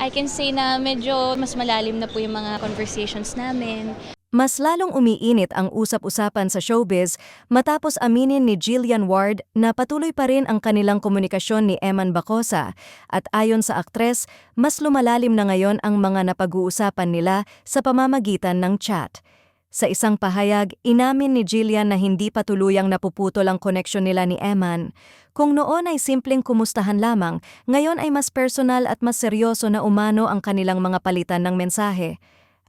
I can say na medyo mas malalim na po yung mga conversations namin. Mas lalong umiinit ang usap-usapan sa showbiz matapos aminin ni Jillian Ward na patuloy pa rin ang kanilang komunikasyon ni Eman Bacosa at ayon sa aktres, mas lumalalim na ngayon ang mga napag-uusapan nila sa pamamagitan ng chat. Sa isang pahayag, inamin ni Jillian na hindi pa tuluyang napuputol ang koneksyon nila ni Eman. Kung noon ay simpleng kumustahan lamang, ngayon ay mas personal at mas seryoso na umano ang kanilang mga palitan ng mensahe.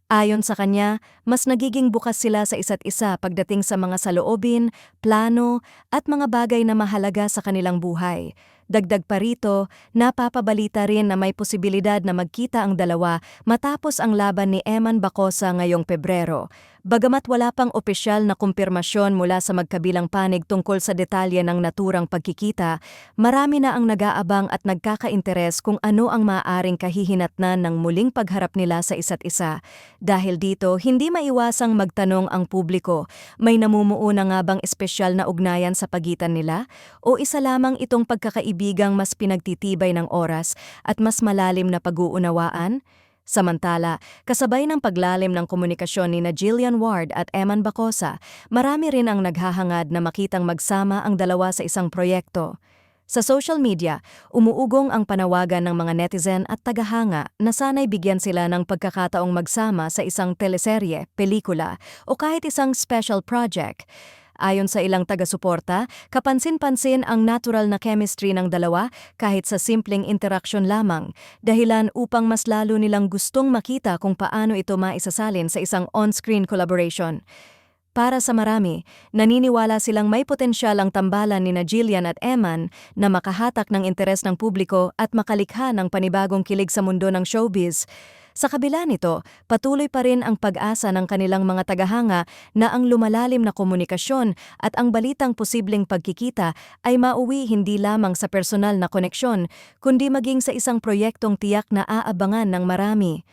Ayon sa kanya, mas nagiging bukas sila sa isa't isa pagdating sa mga saloobin, plano, at mga bagay na mahalaga sa kanilang buhay. Dagdag pa rito, napapabalita rin na may posibilidad na magkita ang dalawa matapos ang laban ni Eman Bacosa ngayong Pebrero. Bagamat wala pang opisyal na kumpirmasyon mula sa magkabilang panig tungkol sa detalye ng naturang pagkikita, marami na ang nag-aabang at nagkakainteres kung ano ang maaaring kahihinatnan ng muling pagharap nila sa isa't isa. Dahil dito, hindi maiwasang magtanong ang publiko, may namumuo na nga bang espesyal na ugnayan sa pagitan nila? O isa lamang itong pagkakaibigang mas pinagtitibay ng oras at mas malalim na pag-uunawaan? Samantala, kasabay ng paglalim ng komunikasyon ni Jillian Ward at Eman Bacosa, marami rin ang naghahangad na makitang magsama ang dalawa sa isang proyekto. Sa social media, umuugong ang panawagan ng mga netizen at tagahanga na sana'y bigyan sila ng pagkakataong magsama sa isang teleserye, pelikula o kahit isang special project. Ayon sa ilang taga-suporta, kapansin-pansin ang natural na chemistry ng dalawa kahit sa simpleng interaksyon lamang, dahilan upang mas lalo nilang gustong makita kung paano ito maisasalin sa isang on-screen collaboration. Para sa marami, naniniwala silang may potensyal ang tambalan ni Jillian at Eman na makahatak ng interes ng publiko at makalikha ng panibagong kilig sa mundo ng showbiz. Sa kabila nito, patuloy pa rin ang pag-asa ng kanilang mga tagahanga na ang lumalalim na komunikasyon at ang balitang posibleng pagkikita ay mauwi hindi lamang sa personal na koneksyon, kundi maging sa isang proyektong tiyak na aabangan ng marami.